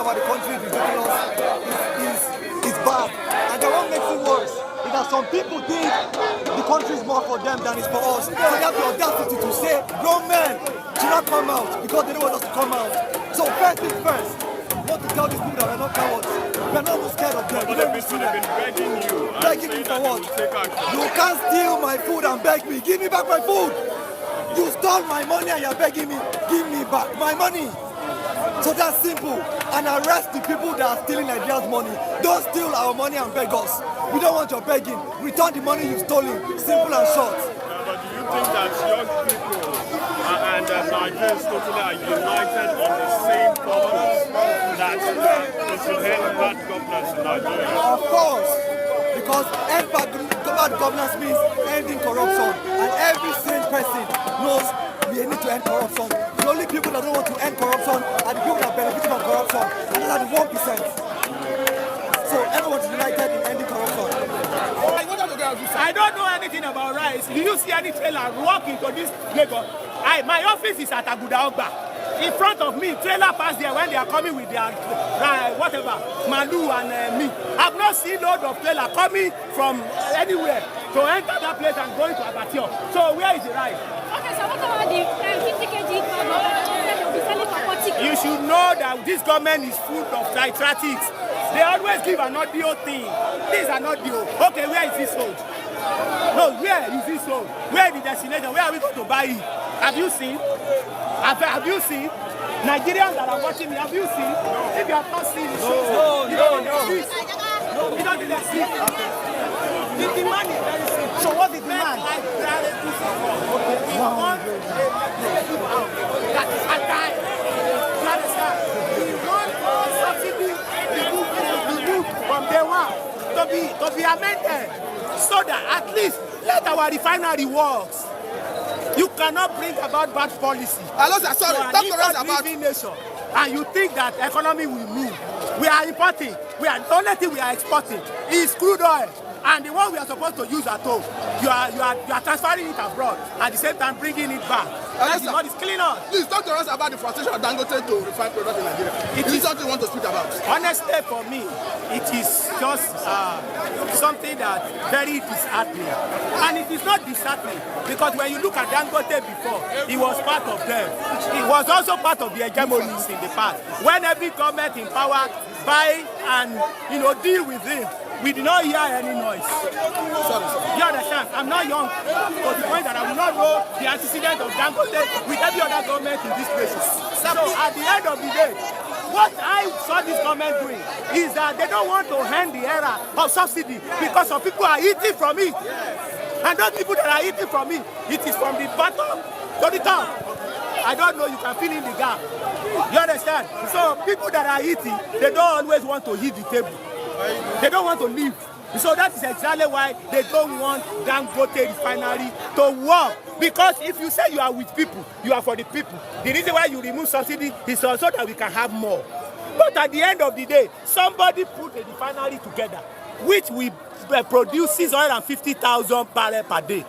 about the country is ridiculous. It's bad. And then what makes it worse is that some people think the country is more for them than it's for us. So they have the audacity to say, grown men should not come out because they don't want us to come out. So first things first, I want to tell these people that we're not cowards. We're not scared of them. But they've been begging you. Begging me for what? You can't steal my food and beg me. Give me back my food. You stole my money and you're begging me. Give me back my money. So that's simple. And arrest the people that are stealing Nigeria's money. Don't steal our money and beg us. We don't want your begging. Return the money you've stolen. Simple and short. But do you think that young people and Nigerians totally are united on the same purpose that we should end bad governance in Nigeria? Of course. Because end bad governance means ending corruption. And every sane person knows we need to end corruption. The only people that don't want to end corruption are the people that benefit from corruption. And those are the 1%. So everyone's united in ending corruption. I don't know anything about rice. Do you see any trailer walk into this Lagos? My office is at Agudaogba. In front of me, trailer pass there when they are coming with their whatever, Malu and me. I've not seen load of trailer coming from anywhere to enter that place and going to Abattoir. So where is the rice? Okay, so what about the 50 kg that you'll be selling for 40 kg? You should know that this government is full of tricratics. They always give an audio thing. These are not audio. Okay, where is this sold? No, where is this sold? Where is the destination? Where are we going to buy it? Have you seen? Have you seen? Nigerians that are watching me, have you seen? If you have not seen it, No. You don't need to see. The demand is very simple. So what's the demand? We want that is a time. You understand? We want subsidy removed from day one to be amended so that at least let our refinery works. You cannot bring about bad policy. Hello, sir. Sorry. Talk to us about nation, and you think that economy will move. We are importing. The only thing we are exporting is crude oil, and the one we are supposed to use at home, you are transferring it abroad. At the same time, bringing it back. That is what is killing us. Please talk to us about the frustration of Dangote to refine products in Nigeria. Is this something you want to speak about? Honestly, for me, it is just something that very disheartening. And it is not disheartening because when you look at Dangote before, he was part of them. He was also part of the hegemonies in the past. When every government in power buy and deal with him, we did not hear any noise. You understand? I'm not young to the point that I will not know the antecedent of Dangote with every other government in this place. So at the end of the day, what I saw this government doing is that they don't want to end the era of subsidy because some people are eating from it. And those people that are eating from it, it is from the bottom to the top. I don't know, you can fill in the gap. You understand? So people that are eating, they don't always want to hit the table. They don't want to leave. So that is exactly why they don't want Dangote refinery to work. Because if you say you are with people, you are for the people. The reason why you remove subsidy is also that we can have more. But at the end of the day, somebody put a refinery together, which will produce 650,000 barrels per day.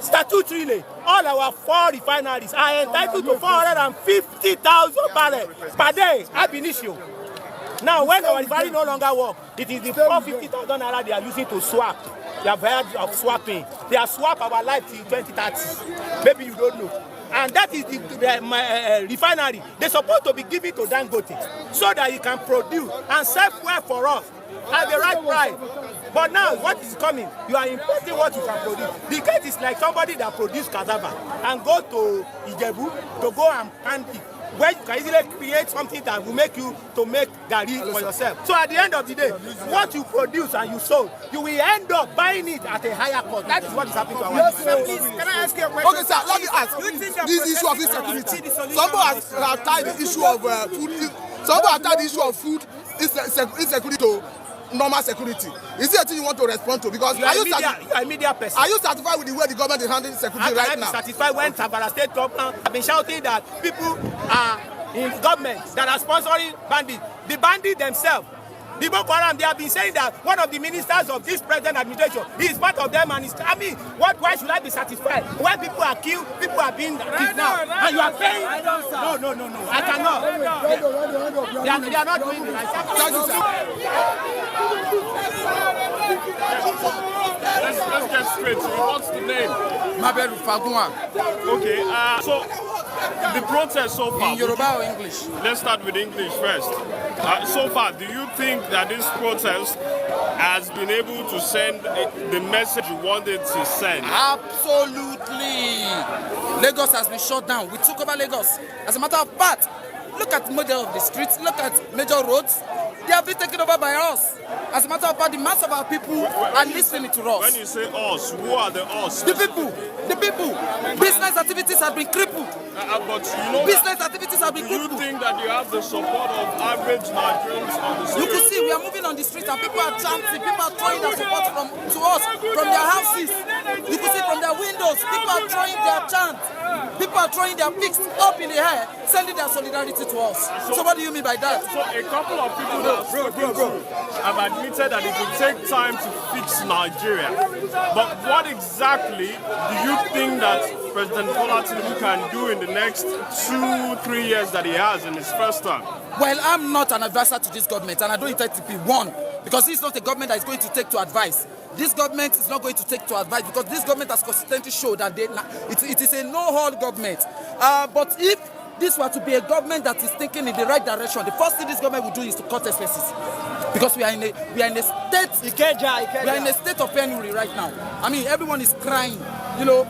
Statutorily, all our 4 refineries are entitled to 450,000 barrels per day ab initio. Now, when our refinery no longer work, it is the 450,000 naira they are using to swap. They have heard of swapping. They have swapped our life till 2030. Maybe you don't know. And that is the refinery. They're supposed to be given to Dangote so that he can produce and sell well for us at the right price. But now, what is coming? You are importing what you can produce. The case is like somebody that produces cassava and go to Ijebu to go and plant it, where you can easily create something that will make you to make gaari for yourself. So at the end of the day, what you produce and you sold, you will end up buying it at a higher cost. That is what is happening to our Sir, please, can I ask you a question? Okay, sir, let me ask. This issue of insecurity. Somebody has tied the issue of food. Somebody has tied the issue of food insecurity to normal security. Is it a thing you want to respond to? Because you are a media person. Are you satisfied with the way the government is handling security right now? I'm satisfied when Sabara State government have been shouting that people are in government that are sponsoring bandits. The bandits themselves, The Boko Haram, they have been saying that one of the ministers of this present administration is part of them, and I mean, why should I be satisfied? When people are killed, people are being kidnapped, and you are paying? No, I cannot. They are not doing the right thing. Thank you, sir. Let's get straight to it. What's the name? Maberu Fagua. Okay, so the protest so far. In Yoruba or English? Let's start with English first. So far, do you think that this protest has been able to send the message you wanted to send? Absolutely. Lagos has been shut down. We took over Lagos. As a matter of fact, look at the model of the streets, look at major roads. They have been taken over by us. As a matter of fact, the mass of our people are listening to us. When you say us, who are the us? The people. Business activities have been crippled. But you know, business activities have been crippled. Do you think that you have the support of average Nigerians on the street? You can see we are moving on the street and people are chanting, people are throwing their support to us from their houses. You can see from their windows, people are throwing their chants. People are throwing their fists up in the air, sending their solidarity to us. So what do you mean by that? So a couple of people have admitted that it will take time to fix Nigeria. But what exactly do you think that President Bola Tinubu can do in the next 2-3 years that he has in his first term? Well, I'm not an advisor to this government, and I don't intend to be one, because this is not a government that is going to take to advice. This government is not going to take to advice, because this government has consistently showed that it is a no-hold government. But if this were to be a government that is thinking in the right direction, the first thing this government will do is to cut expenses, because we are in a state of penury right now. I mean, everyone is crying. You know,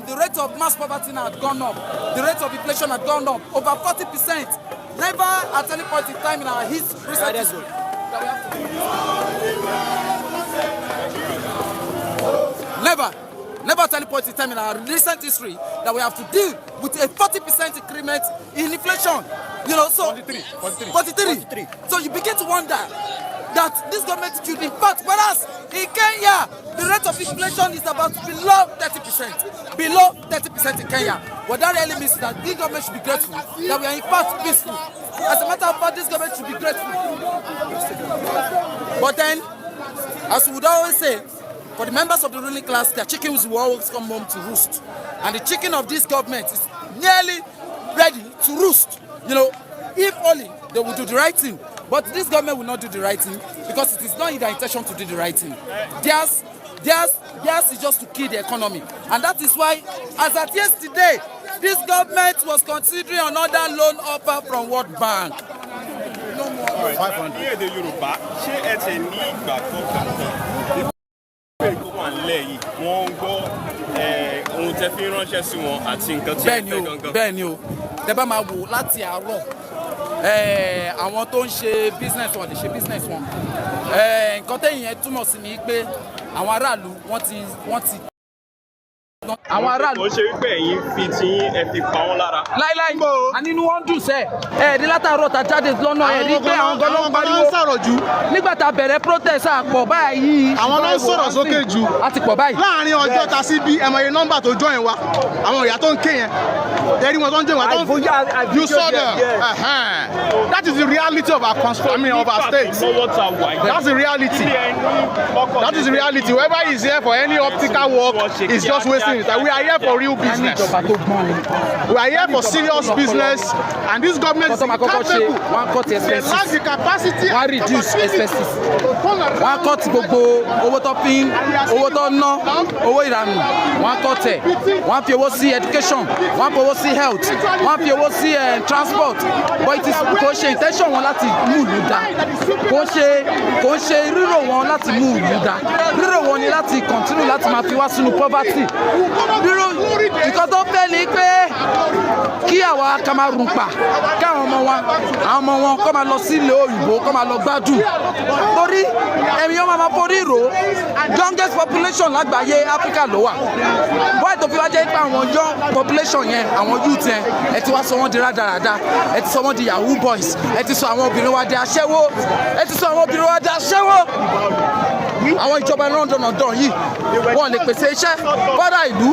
the rate of mass poverty now had gone up. The rate of inflation had gone up over 40%. Never at any point in time in our history. Never at any point in time in our recent history that we have to deal with a 40% increment in inflation. You know, so 43. So you begin to wonder that this government should, in fact, whereas in Kenya the rate of inflation is about below 30%. Below 30% in Kenya. What that really means is that this government should be grateful that we are in fact peaceful. As a matter of fact, this government should be grateful. But then, as we would always say, for the members of the ruling class, their chickens will always come home to roost. And the chicken of this government is nearly ready to roost. You know, if only they will do the right thing. But this government will not do the right thing, because it is not in their intention to do the right thing. Theirs is just to kill the economy. And that is why, as at yesterday, this government was considering another loan offer from World Bank. No more. 500. bẹ́ẹ̀ ni o tẹ́ bá máa wò láti àárọ̀ àwọn tó ń ṣe business wọn lè ṣe business wọn nǹkan tẹ́yìn yẹn túmọ̀ sí ni pé àwọn aráàlú wọ́n ti àwọn aráàlú. Mo ṣe wípé ẹ̀yin fi ti yín ẹ fi pa wọ́n lára. láíláí ànínú wọn dùn sẹ́ ẹ̀ẹ́dí látàárọ̀ tá jáde lọ́nà ẹ̀ẹ́dí pé àwọn gan ló ń pariwo nígbà tá a bẹ̀rẹ̀ protest àpọ̀ báyìí. àwọn náà ń sọ̀rọ̀ sókè jù a ti pọ̀ báyìí. láàrin ọjọ́ ta sí bí ẹmọ iye nọ́mbà tó join wa àwọn ìyá tó ń ké yẹn ẹ̀rí wọn tó ń jẹ́ wọn tó ń you saw them. That is the reality of our of our state. That's the reality. That is the reality. Whoever is here for any optical work is just wasting his time. We are here for real business. We are here for serious business, and this government is capable. They lack the capacity. Wọ́n reduce expenses. Wọ́n cut gbogbo owó tó pín, owó tó ná, owó ìranù. Wọ́n cut ẹ̀. Wọ́n fi owó sí education. Wọ́n fi owó sí health. Wọ́n fi owó sí transport. But it is kò ṣe intention wọn láti mú ìlú dá. Kò ṣe rírò wọn láti mú ìlú dá. Rírò wọn ni láti continue láti máa fi wá sínú poverty. Rírò nǹkan tó fẹ́ ni pé kí àwa ká máa rùn pa káwọn ọmọ wọn kọ́ máa lọ sí ilé òyìnbó kọ́ máa lọ gbádùn. Torí ẹ̀mí wọn máa forí rò youngest population lágbàáyé Africa ló wà. Wọ́n ètò fi wá jẹ́ pé àwọn young population yẹn àwọn youth yẹn ẹ ti wá sọ wọ́n di rádaràda ẹ ti sọ wọ́n di yahoo boys ẹ ti sọ àwọn obìnrin wa di aṣẹ́wó àwọn ìjọba náà dọ̀nàdàn yìí wọ́n lè pèsè iṣẹ́ fọ́dà ìlú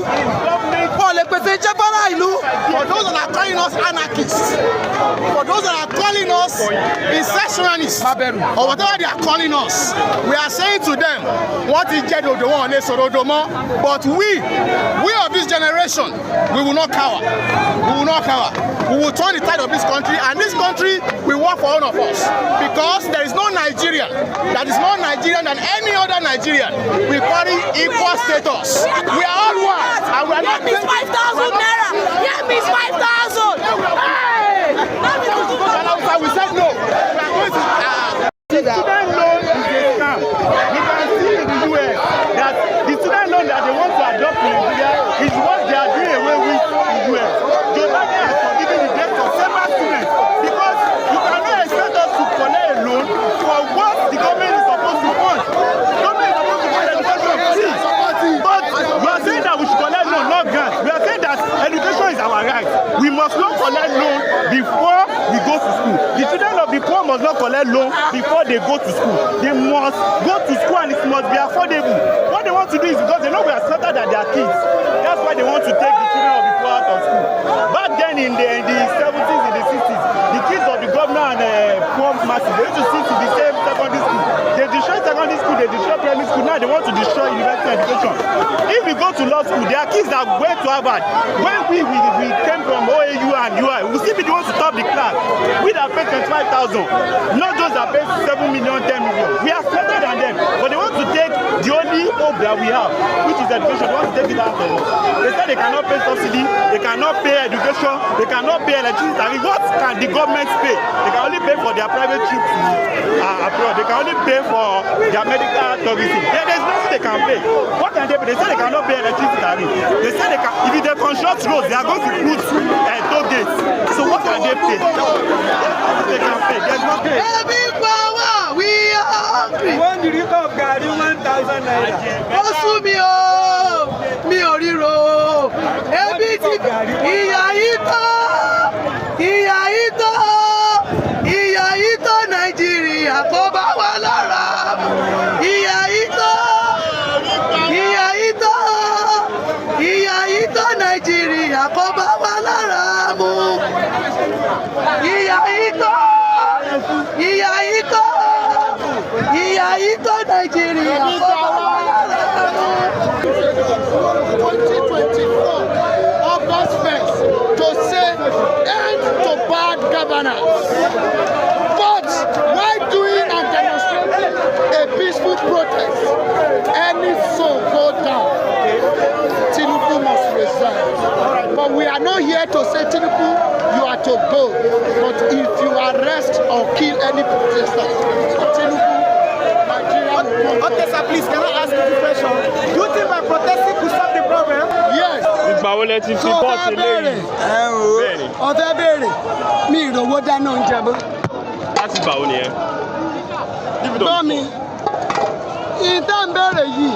wọ́n lè pèsè iṣẹ́ fara ìlú. For those that are calling us anarchists, for those that are calling us insurrectionists, or whatever they are calling us, we are saying to them, what is Jedodo and Esorodomo? But we of this generation, we will not cower. We will not cower. We will turn the tide of this country, and this country will work for all of us. Because there is no Nigerian that is more Nigerian than any other Nigerian. We carry equal status. We are all one, and we are not. Miss 5,000 naira. Yeah, Miss 5,000. Hey! We said no. We are going to. The student loan is a scam. You can see in the US that the student loan that they want to adopt in Nigeria is what they are doing away with in the US. Joe Biden has forgiven the debt of several students because you cannot expect us to collect a loan for what the government is supposed to fund. The government is supposed to fund education free. But we are saying that we should collect loan, not grant. We are saying that education is our right. We must not collect loan before we go to school. The children of the poor must not collect loan before they go to school. They must go to school and it must be affordable. What they want to do is because they know we are smarter than their kids. That's why they want to take the children of the poor out of school. Back then in the 70s, in the 60s, the kids of the governor and poor masses, they used to sit in the same secondary school. They destroy secondary school, they destroy primary school. Now they want to destroy university education. If we go to law school, there are kids that went to Harvard. When we came from OAU and UI, we still be the ones to top the class. We that pay 25,000, not those that pay 7 million, 10 million. We are smarter than them, but they want to take the only hope that we have, which is education. They want to take it out from us. They say they cannot pay subsidy, they cannot pay education, they cannot pay electricity. What can the government pay? They can only pay for their private trips abroad. They can only pay for their medical tourism. There's nothing they can pay. What can they pay? They say they cannot pay electricity. They say they can, if they construct roads, they are going to put toll gates. So what can they pay? They can pay. There's no pay. Every power we are hungry. One liter of gaari 1,000 naira. Ó sú mi o, mi ò ríro. Ebi ti ìyà yìí tó, ìyà yìí tó, ìyà yìí tó Nàìjíríà kò bá wà lára. Ìyà yìí tó, ìyà yìí tó, ìyà yìí tó Nàìjíríà kò bá wà lára mu. Ìyà yìí tó, ìyà yìí tó, ìyà yìí tó Nàìjíríà kò bá wà lára mu. 2024, August 1st, to say end to bad governance. But while doing and demonstrating a peaceful protest, any soul go down, Tinubu must resign. But we are not here to say, Tinubu, you are to go. But if you arrest or kill any protester, Tinubu, Nigeria will come. Okay, sir, please, can I ask you a question? Do you think by protesting could solve the problem? Yes. Ìgbà wo lẹ ti fi bọ́ọ̀sì léyìí? Bẹ́ẹ̀ni. Ọ̀fẹ́ béèrè mi ìrówó dáná oúnjẹ mọ́. Láti gbà wo nìyẹn? Gbọ́ mi, ìtẹ́ ń béèrè yìí,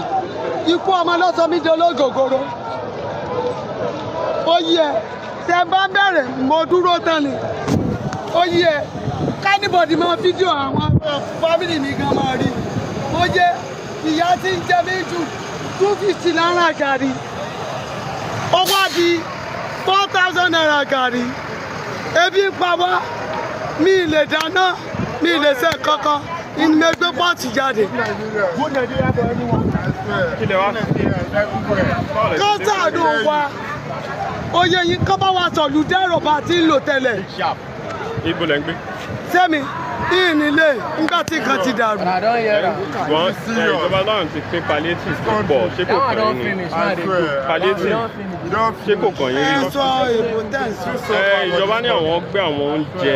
ikú ọmọ lọ́sọ mi di ológogoro. Ó yí ẹ, tẹ bá bẹ̀rẹ̀ mo dúró tán ni. Ó yí ẹ, kánìbọ̀dì máa fídíò àwọn fámìlì mi gan máa rí. Ó jẹ́ ìyá tí ń jẹ mí jù 250 náírà gàrí. Ó wá di 4,000 naira gàrí. Ebi ń pa wá, mi ì lè dáná, mi ì lè ṣe kankan. Ìní ẹgbẹ́ pọ́ọ̀tì jáde. Kọ́sàánú wa, oyè yín kọ́ bá wa sọ̀lù dẹ́rọ̀ bá ti ń lò tẹ́lẹ̀. Ibo lẹ ń gbé? Sẹ́mi, ìnílé nígbà tí kan ti dàrú. Wọ́n ìjọba náà ti pín palliative tó pọ̀, ṣé kò kàn yín ni? Palliative ṣé kò kàn yín rí? Ẹ sọ èbò tẹ̀sí. Ìjọba ní àwọn gbé àwọn oúnjẹ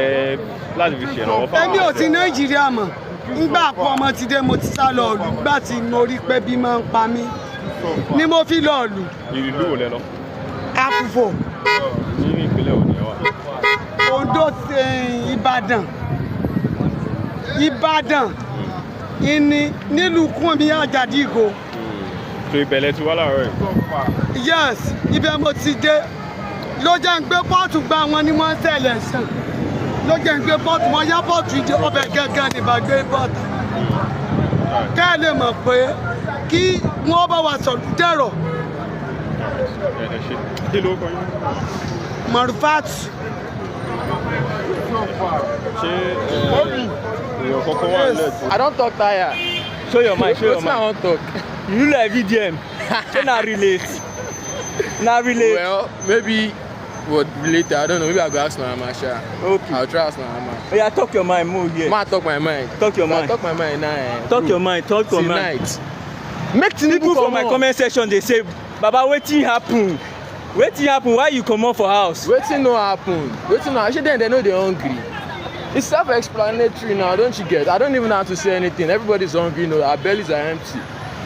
láti fi ṣèrànwọ́ fáwọn. Èmi ò ti Nàìjíríà mọ̀. Ngbà àpò ọmọ ti dé mo ti sá lọ ọ̀lù. Nígbà tí mo rí pé bí máa ń pa mí ni mo fi lọ ọ̀lù. Ìlú wo lẹ lọ? Àkùfò. Ní ìpínlẹ̀ wo ni ẹ wà? Ondo Ìbàdàn. Ìbàdàn ìní nílùú Kúnmi Àjàdí Ìgò. So ìbẹ̀lẹ̀ ti wá láàárọ̀ yìí? Yes, ibẹ̀ mo ti dé. Ló jẹ́ ń gbé pọ́ọ̀tù gba wọn ni wọ́n ń tẹ̀lé sàn. Ló jẹ́ ń gbé pọ́ọ̀tù wọn yá pọ́ọ̀tù ìdí ọbẹ̀ gángan ní ìbàgbé pọ́ọ̀tù. Kẹ́ ẹ lè mọ̀ pé kí wọ́n bá wa sọ̀rọ̀ dẹ̀rọ̀ Marufat. I don't talk tired. Show your mind, show your What's I mind. want talk? You look like VDM. Say na relate. Na relate. Well, maybe what related, I don't know. Maybe I'll go ask my mama. Sha. Okay. I'll try ask my mama. Oh, yeah, talk your mind, move here. Ma talk my mind. Talk your I mind. talk my mind now. Talk your mind, talk your mind. Tonight. Make People for my comment section, they say, Baba, wetin happen? Wetin happen? Why you come out for house? Wetin no happen? Wetin no? Actually, then they know they're hungry. It's self-explanatory now, don't you get? I don't even have to say anything. Everybody's hungry, you know. Our bellies are empty.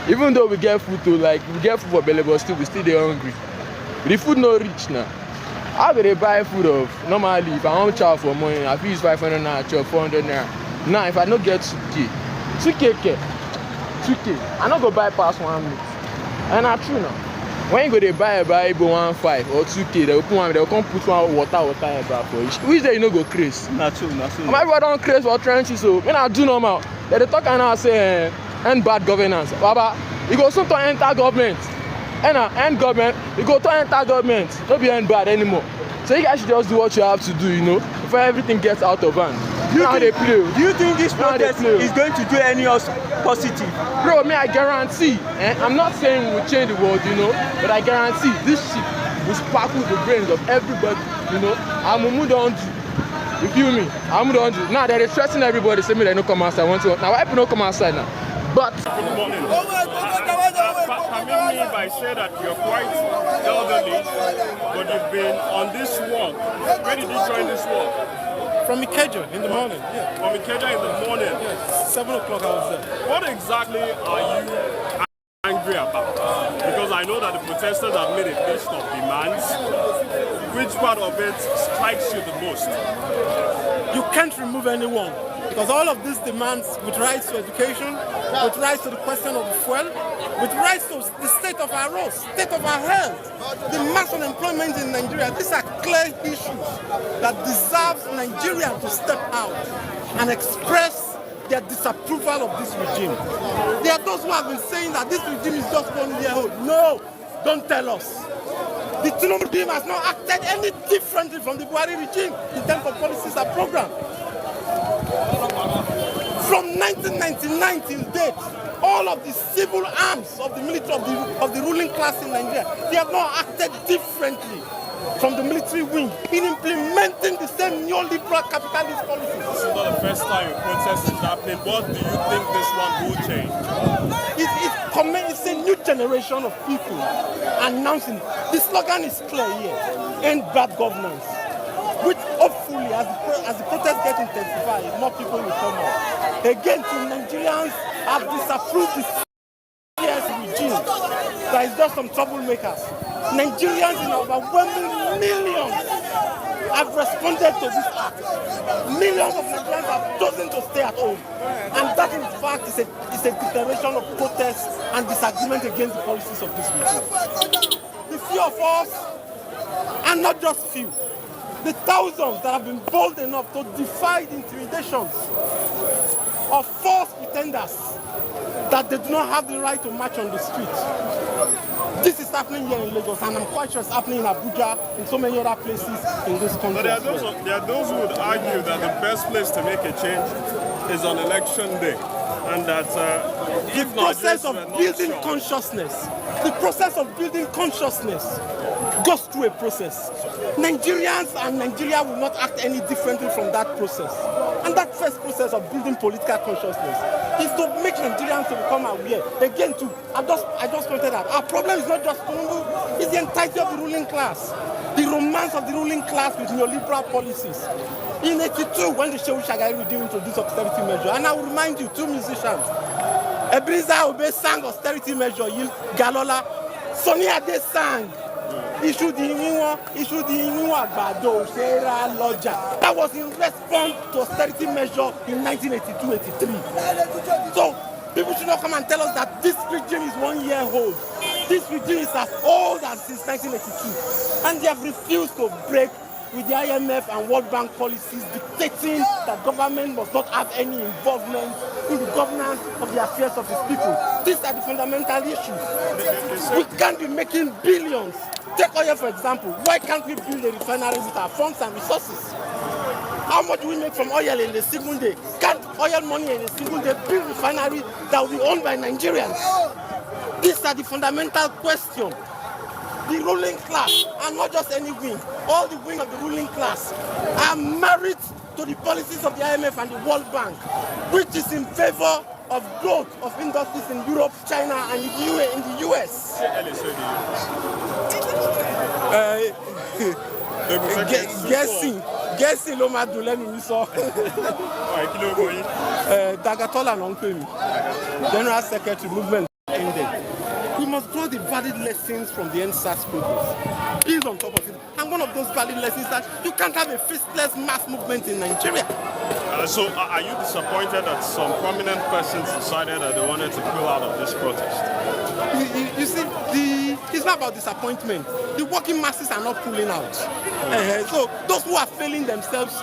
Even though we get food to like, we get food for belly, but still we still dey hungry. The food no reach now. How do they buy food of? Normally, if I want chow for money, I fit use 500 naira, chop 400 naira. Now, if I no get 2K, 2K, I no go buy pass 1 meat. And that's true now. When you go dey buy 1.5 or 2K, they will put one, they will come put one water for each. Which day you no go craze? Na true, na true. My everybody don't craze for trenches, so when I do normal, they talk and I say end bad governance. Baba, you go soon to enter government. End government, you go to enter government. Don't be end bad anymore. So you guys should just do what you have to do, you know, before everything gets out of hand. Do you think this Now they protest play. is going to do any else positive? Bro, me, I guarantee, I'm not saying we'll change the world, you know, but I guarantee this shit will sparkle the brains of everybody, you know. I'm don't do. You feel me? I'm don't do. Now they're stressing everybody, saying they don't come outside. Now why people don't come outside now? But Good morning. Permit me if I say that you're quite elderly, but you've been on this walk. Where did you join this walk? From Ikeja in the morning. Yeah. From Ikeja in the morning. Yeah. 7 o'clock I was there. What exactly are you angry about? Because I know that the protesters have made a list of demands. Which part of it strikes you the most? You can't remove anyone because all of these demands with rights to education, with rights to the question of the fuel, with rights to the state of our roads, state of our health, the mass unemployment in Nigeria, these are clear issues that deserves Nigeria to step out and express their disapproval of this regime. There are those who have been saying that this regime is just 1 year old. No, don't tell us. The Tinubu regime has not acted any differently from the Buhari regime in terms of policies and programs. From 1999 till date, all of the civil arms of the military of the ruling class in Nigeria, they have not acted differently from the military wing in implementing the same neoliberal capitalist policies. This is not the first time a protest is happening. What do you think this one will change? It's a new generation of people announcing. The slogan is clear here: end bad governance. Which hopefully, as the protest gets intensified, more people will come out. Again, to Nigerians have disapproved the CS regime. There is just some troublemakers. Nigerians in overwhelming millions have responded to this act. Millions of Nigerians have chosen to stay at home. And that, in fact, is a declaration of protest and disagreement against the policies of this regime. The few of us, and not just few, the thousands that have been bold enough to defy the intimidations of false pretenders that they do not have the right to march on the streets. This is happening here in Lagos, and I'm quite sure it's happening in Abuja, in so many other places in this country. But there are those who would argue that the best place to make a change is on election day. And that the process of building consciousness, the process of building consciousness goes through a process. Nigerians and Nigeria will not act any differently from that process. And that first process of building political consciousness is to make Nigerians to become aware. Again, I just pointed out, our problem is not just Tinubu, it's the entirety of the ruling class. The romance of the ruling class with neoliberal policies. In 82, when the Shehu Shagari regime introduced austerity measure, and I will remind you, two musicians, Ebenezer Obey sang austerity measure, Galola, Sonny Ade sang, Issue the Inuwa Gbado, Shera Loja. That was in response to austerity measure in 1982-83. So, people should not come and tell us that this regime is 1 year old. This regime is as old as since 1982. And they have refused to break with the IMF and World Bank policies dictating that government must not have any involvement in the governance of the affairs of its people. These are the fundamental issues. We can't be making billions. Take oil for example. Why can't we build a refinery with our funds and resources? How much do we make from oil in a single day? Can't oil money in a single day build refinery that will be owned by Nigerians? These are the fundamental questions. The ruling class, and not just any wing, all the wing of the ruling class are married to the policies of the IMF and the World Bank, which is in favor of growth of industries in Europe, China, and in the US. Guessing ló máa dùn lẹ́nu mi sọ. Dagatola ló ń pè mí, General Secretary Movement ended. We must draw the valid lessons from the NSAS progress, build on top of it. And one of those valid lessons is that you can't have a fistless mass movement in Nigeria. So are you disappointed that some prominent persons decided that they wanted to pull out of this protest? You see, it's not about disappointment. The working masses are not pulling out. So those who are failing themselves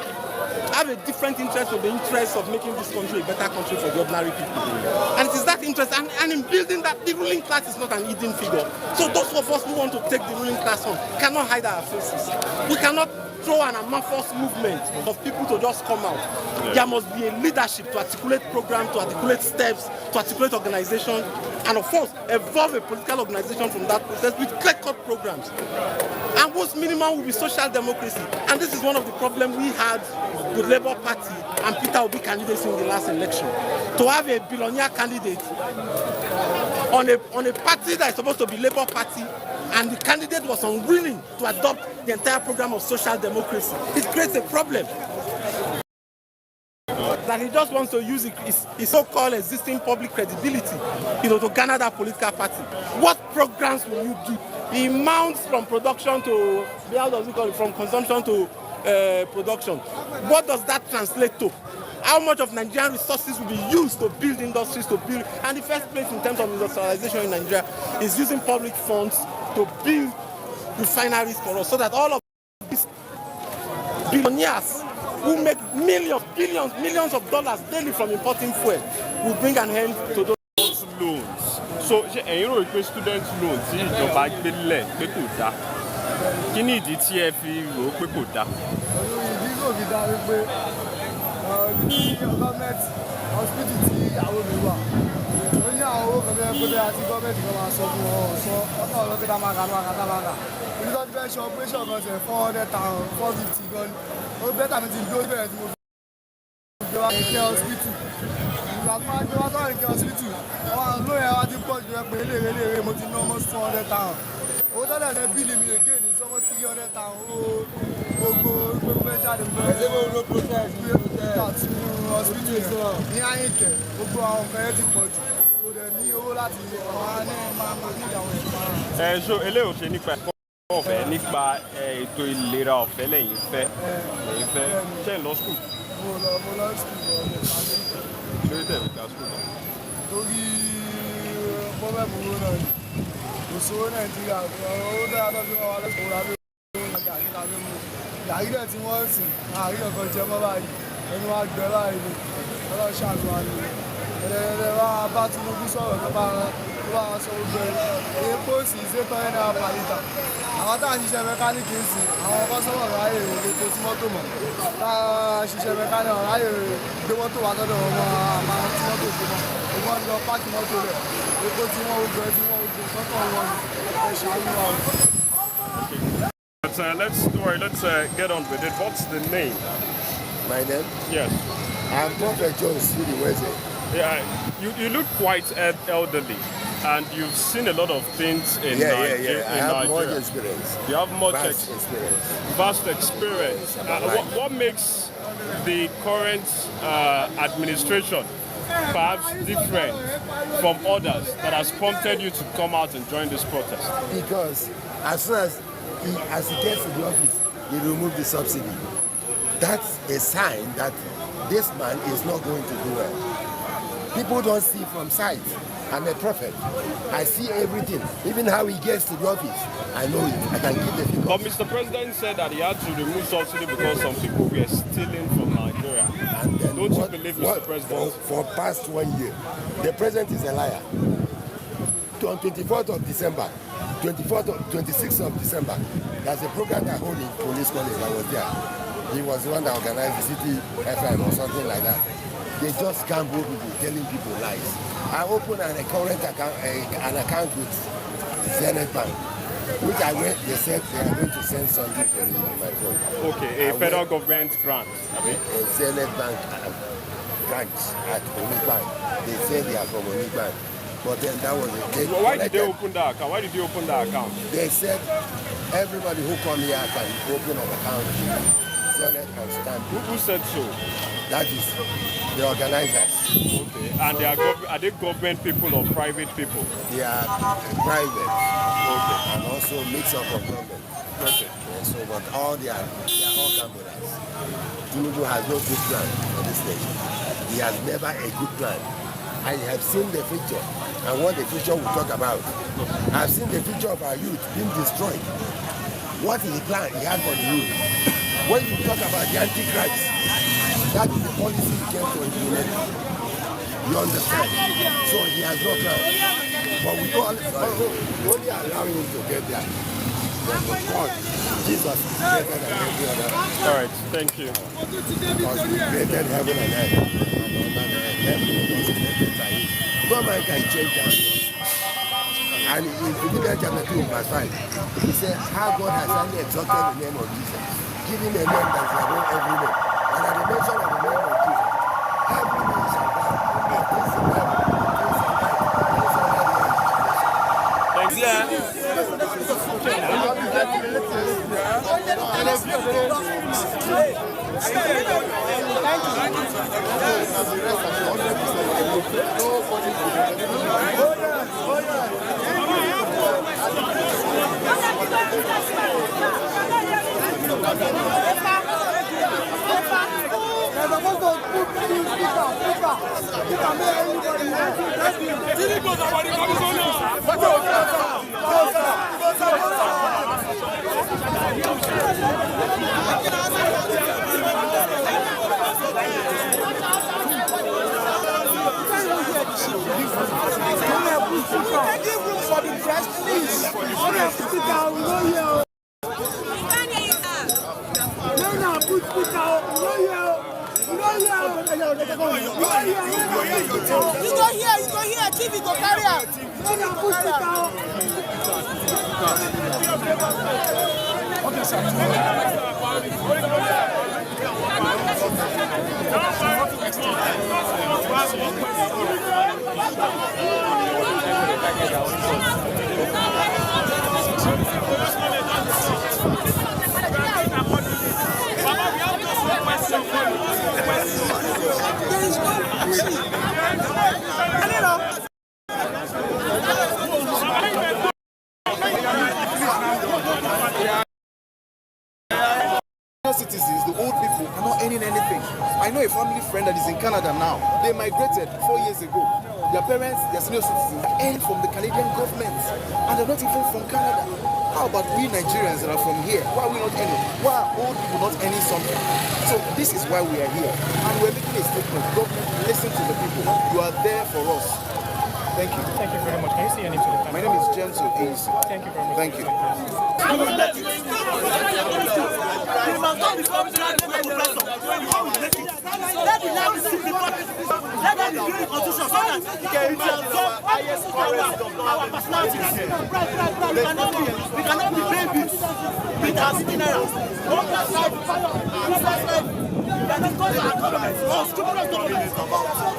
have a different interest of the interest of making this country a better country for the ordinary people. And it is that interest, and in building that, the ruling class is not an hidden figure. So those of us who want to take the ruling class on cannot hide our faces. We cannot throw an amorphous movement of people to just come out. Yeah. There must be a leadership to articulate programs, to articulate steps, to articulate organization, and of course, evolve a political organization from that process with clear-cut programs. And what's minimum will be social democracy. And this is one of the problems we had with Labour Party and Peter Obi candidates in the last election. To have a billionaire candidate on a party that is supposed to be Labour Party, and the candidate was unwilling to adopt the entire program of social democracy. It creates a problem. That he just wants to use his so-called existing public credibility, to garner that political party. What programs will you do? He mounts from production to, from consumption to production. What does that translate to? How much of Nigerian resources will be used to build industries, and the first place in terms of industrialization in Nigeria is using public funds to build refineries for us, so that all of these billionaires who make millions of dollars daily from importing fuel will bring an end to those loans. So, ẹ̀yin rò pé student loans tí ìjọba gbé lẹ̀ pé kò dá. Kí ni ìdí tí ẹ fi rò pé kò dá? Ìdí kò fi dá wípé ní gọ́ọ̀mẹ̀ntì hospital tí àwọn mi wà. Ó ní àwọn owó kan tó yẹ kó bẹ́ẹ̀ àti gọ́ọ̀mẹ̀ntì kan máa sọ fún wọn ọ̀sọ́ ọ̀tọ̀ ọ̀lọ́kẹ́ dámága. Ibi tó ti fẹ́ ṣe operation kan ṣe 400,000 450 gan. Ó bẹ́ẹ̀ tàbí ti dúró bẹ̀rẹ̀ tí mo fi gbé wá ní hospital. Ìgbà tó máa gbé wá sọ́rọ̀ ní hospital, àwọn lóyè wa ti pọ̀ jù ẹ pé eléèrè mo ti ná almost 400,000. Owó tọ́lẹ̀ ní bíìlì mi ègé ní sọ́mọ́ 300,000 owó gbogbo fẹ́ jáde fún ẹ̀ àti hospital ní Àyìnkẹ́ gbogbo àwọn nǹkan yẹn ti pọ̀ jù. Kò dẹ̀ ní owó láti máa ní ìdáwọ̀ ìpamọ́. So eléyìí ò ṣe nípa ẹ̀kọ́ ọ̀fẹ́ nípa ètò ìlera ọ̀fẹ́ lẹ́yìn fẹ́ ṣe ń lọ skul. Mo lọ skul lórí tẹ̀lé ká skul náà. Torí pọ́bẹ́mù owó náà ni kò sówó Nàìjíríà owó dára tó fi wọn wá lẹ́sùn wọlé gàrí náà tí wọ́n ń sìn àárín ọ̀kan jẹ mọ́ báyìí ẹnu wa gbẹ báyìí ni ọlọ́run ṣàánú wa ni ẹ̀rẹ̀rẹ̀ wa bá Tinubu sọ̀rọ̀ tó bá wọn sọ gbogbo ẹ̀ epo sì ṣe tọ́yẹ́ náà pàlítà àwọn tá à ń ṣiṣẹ́ mẹkáníìkì ń sìn àwọn kọ́sọ́mọ̀ ráyè epo tí mọ́tò mọ̀ tá à ń ṣiṣẹ́ mẹkáníìkì ráyè gbé mọ́tò wa tọ́dọ̀ wọn àwọn tí mọ́tò gbé mọ́ wọ́n lọ páàkì mọ́tò rẹ̀ epo tí wọ́n gbé sọ́kọ̀ wọn ẹ̀ ṣàánú wa. Let's get on with it. What's the name? My name? Yes. I'm Prophet John Siri Weze. Yeah, you look quite elderly, and you've seen a lot of things in Nigeria. I have much experience. You have much experience. Vast experience. What makes the current administration perhaps different from others that has prompted you to come out and join this protest? Because as soon as he gets to the office, he removed the subsidy. That's a sign that this man is not going to do well. People don't see from sight. I'm a prophet. I see everything. Even how he gets to the office, I know it. I can give the figures. But Mr. President said that he had to remove subsidy because some people were stealing from Nigeria. And then don't you believe, Mr. President? For past 1 year, the president is a liar. On 24th of December, 26th of December, there's a program I hold in Police College. I was there. He was the one that organized the City FM or something like that. They just gamble people, telling people lies. I opened an account with Zenith Bank, which I went. They said they are going to send something to me on my phone. Okay, a federal government grant. A Zenith Bank branch at Onibank. They said they are from Onibank. But then that was it. Why did they open that account? Why did you open that account? They said everybody who come here can open an account. Senate and stamp. Who said so? That is the organizers. Okay. And are they government people or private people? They are private. Okay. And also mix up of government. Okay. Yeah, so, but they are all gamblers. Tinubu has no good plan for this nation. He has never a good plan. I have seen the future and what the future will talk about. I've seen the future of our youth being destroyed. What is the plan he had for the youth? When you talk about the Antichrist, that is the policy he came to implement. You understand? So he has no plan. But we only allowing him to get there. But God, Jesus is greater than every other. All right, thank you. Because he created heaven and earth. No man can change that. And in Philippians chapter 2 verse 5, he said, how God has highly exalted the name of Jesus, giving a name that is above every name. And at the mention of the name of Jesus, every name shall bow. For the press, please. You go here, TV go carry out. Okay, sir. Citizens, the old people are not earning anything. I know a family friend that is in Canada now. They migrated 4 years ago. Their parents, their senior citizens, earn from the Canadian government, and they're not even from Canada. How about we Nigerians that are from here? Why are we not earning? Why are old people not earning something? So this is why we are here, and we're making a statement. Government, listen to the people. You are there for us. Thank you. Thank you very much. Can you say your name to the camera? My name is James O'Easy. Thank you very much. Thank you. Let the land see the let them be the constitution so that we can absorb our personalities. We cannot be babies with our sitting errors. One plus life, we are not going to our government. Our stupid government.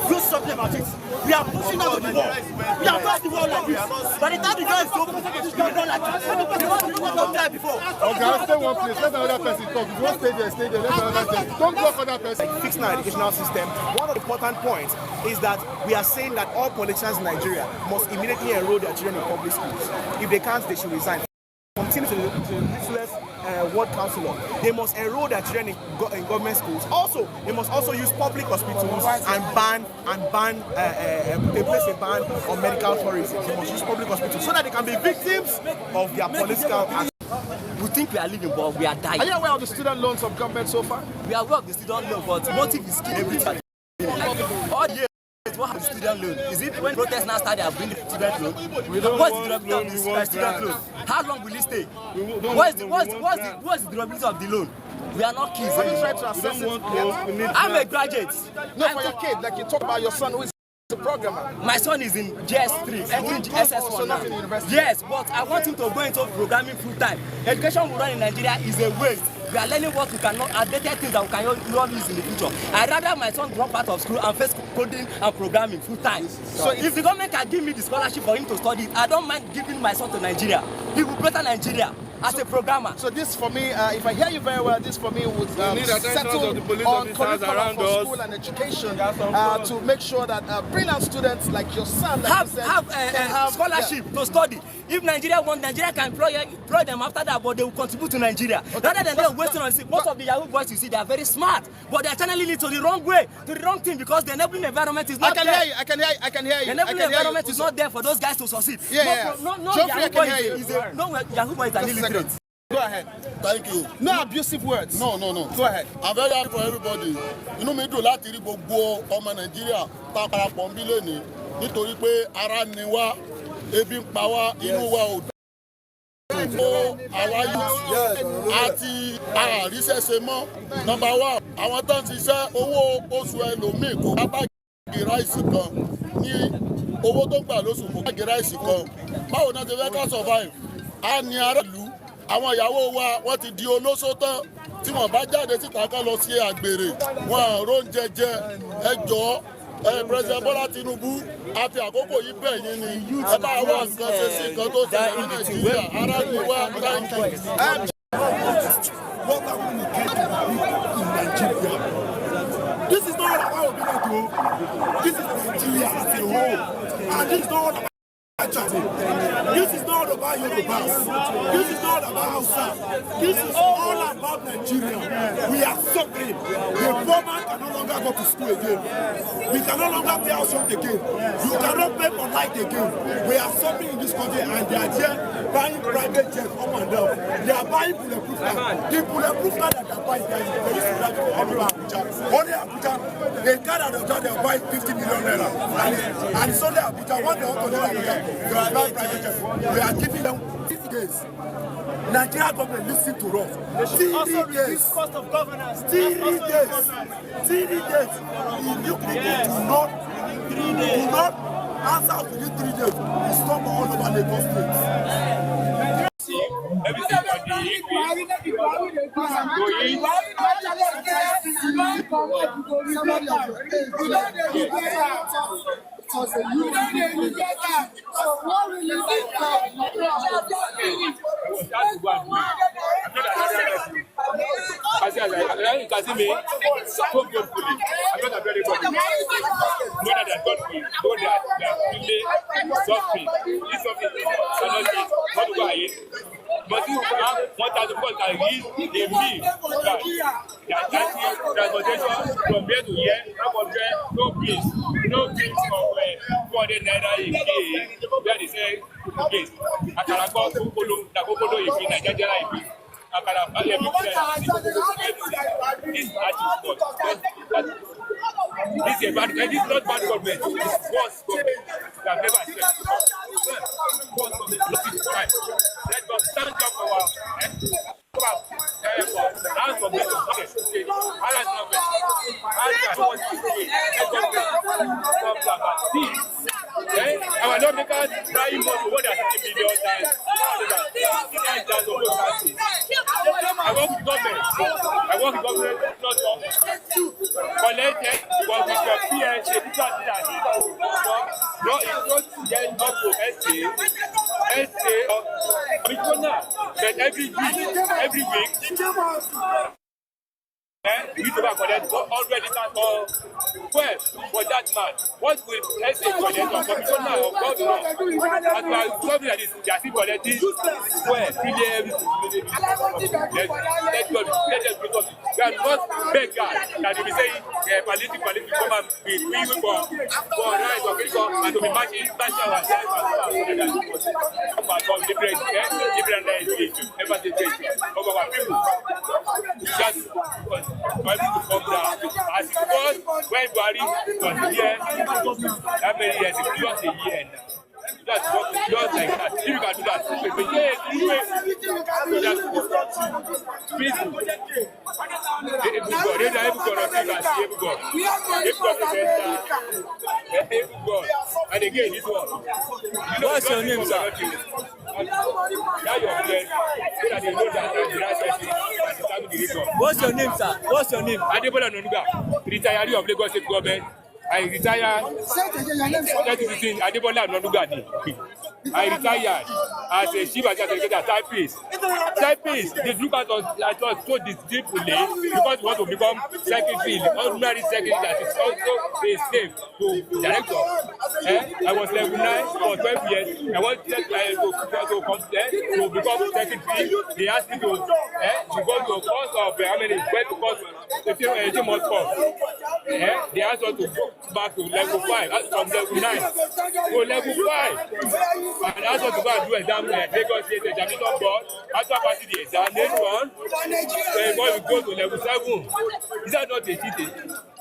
Do something about it. We are pushing out of the wall. We are past the wall like this. By the time the guy is open, we don't like it. We want to look at the guy before. Okay, I'll stay one place. Let another person talk. If you want to stay there, let another person. Don't block other person. Fixing our educational system, one of the important points is that we are saying that all politicians in Nigeria must immediately enroll their children in public schools. If they can't, they should resign. Continue to useless ward councillor, they must enroll their children in government schools. Also, they must also use public hospitals they place a ban on medical tourism. They must use public hospitals so that they can be victims of their political action. We think we are living, but we are dying. Are you aware of the student loans of government so far? We are aware of the student loan, but motive is killing everybody. All the years, what has the student loan? Is it when protests now start, they are bringing the student loan? What's the durability of this student loan? How long will it stay? What's the durability of the loan? We are not kids. When you try to assess it, I'm a graduate. No, for your kid, like you talk about your son who is a programmer. My son is in JS3, entering SS1 now. Yes, but I want him to go into programming full time. Education we run in Nigeria is a waste. We are learning what we cannot, outdated things that we cannot use in the future. I'd rather my son drop out of school and face coding and programming full time. So if the government can give me the scholarship for him to study it, I don't mind giving my son to Nigeria. He will better Nigeria as a programmer. So this for me, if I hear you very well, this for me would settle on curriculum for school and education to make sure that brilliant students like your son have scholarship to study. If Nigeria wants, Nigeria can employ them after that, but they will contribute to Nigeria. Okay. Rather than them wasting on it. Most of the Yahoo boys you see, they are very smart, but they are channeling it to the wrong way, to the wrong thing, because the enabling environment is not there. I can hear you. The enabling environment is not there for those guys to succeed. No Yahoo boy is Yahoo boy is an illiterate. Go ahead. Thank you. No abusive words. No. Go ahead. I'm very happy for everybody. Inú mi dùn láti rí gbogbo ọmọ Nàìjíríà tá parapọ̀ ń bí lónìí nítorí pé ara ni wá, ebi ń pa wá, inú wa ò dùn. Àwa youth àti àríṣẹ́ṣe mọ́. Number one, àwọn tó ń ṣiṣẹ́ owó oṣù ẹlòmíì kò bá báàgì ráìsì kan ní owó tó ń gbà lóṣù kò báàgì ráìsì kan. Báwo náà ti fẹ́ ká survive? A ní ará ìlú. Àwọn ìyàwó wa wọ́n ti di olóṣó tán tí wọ́n bá jáde síta ká lọ sí àgbèrè wọn àrùn jẹjẹ ẹjọ́ President Bola Tinubu a fi àkókò yìí bẹ̀ yín ni ẹ bá wá nǹkan ṣe sí nǹkan tó ṣẹlẹ̀ ní Nàìjíríà ara ni wá dáńkì. What are we getting in Nigeria? This is not about Obilato. This is Nigeria as a whole, and this is not about this is not about Yorubas. This is not about Hausa. This is all about Nigeria. We are suffering. The poor man can no longer go to school again. We can no longer pay house rent again. You cannot pay for light again. We are suffering in this country, and they are there buying private jets up and down. They are buying bulletproof cars. The bulletproof car that they are buying, they used to drive for Abuja. Only Abuja, the car that they are buying 50 million naira. And it's only Abuja. What they want to do Abuja? We are not private jets. We are giving them 50 days. Nigeria government listen to us. 3 days. Cost of governance. 3 days. 3 days. If you do not answer within 3 days, we stop all over Lagos State. You can see me so beautifully. I'm not a very good. Know that they are God free. Know that they are really suffering. This suffering cannot be what do I eat? But if you have 1,000 people can read a meal that they are getting transportation from here to here, no bills of 400 naira a day. Where they say, okay, Akalako, Kokolo, if in Nigeria, if Akala, this attitude, this is bad. This is not bad government. This is worse government that never said. Let us stand up for our hands of business. Our lawmakers buying more than 50 million times. I work with government. Not collected, but with your PNC, no, it's not getting up to SA, but every week, we need to back collect 100 liters or well for that man. What will let's say collect from commissioner of government? As well as something like this, they are still collecting well, let's go because we are not beggars that will be saying palliative come and be free for rice or income and to be matching our life from different of our people. Just for people to come down as it was when Buhari was here that many years ago, just a year now. That's just like that. If you can do that, and again, this one. What's your name, sir? What's your name, sir? What's your name? Adebola Nonuga, retiree of Lagos State Government. I retired. Adebola Nonuga. I retired as a chief executive typist. Typist, they look at us so deeply because we want to become secretary, ordinary secretary that is also a slave to director. I was level 9 for 12 years. I want to become secretary. They asked me to go to a course of how many? 18 months course. They asked us to go back to level 5, from level 9 to level 5. And asked us to go and do exam Lagos State Examination Board. After passing the examination, then we go to level 7. Is that not a cheating?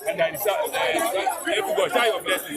And then everybody try your blessing.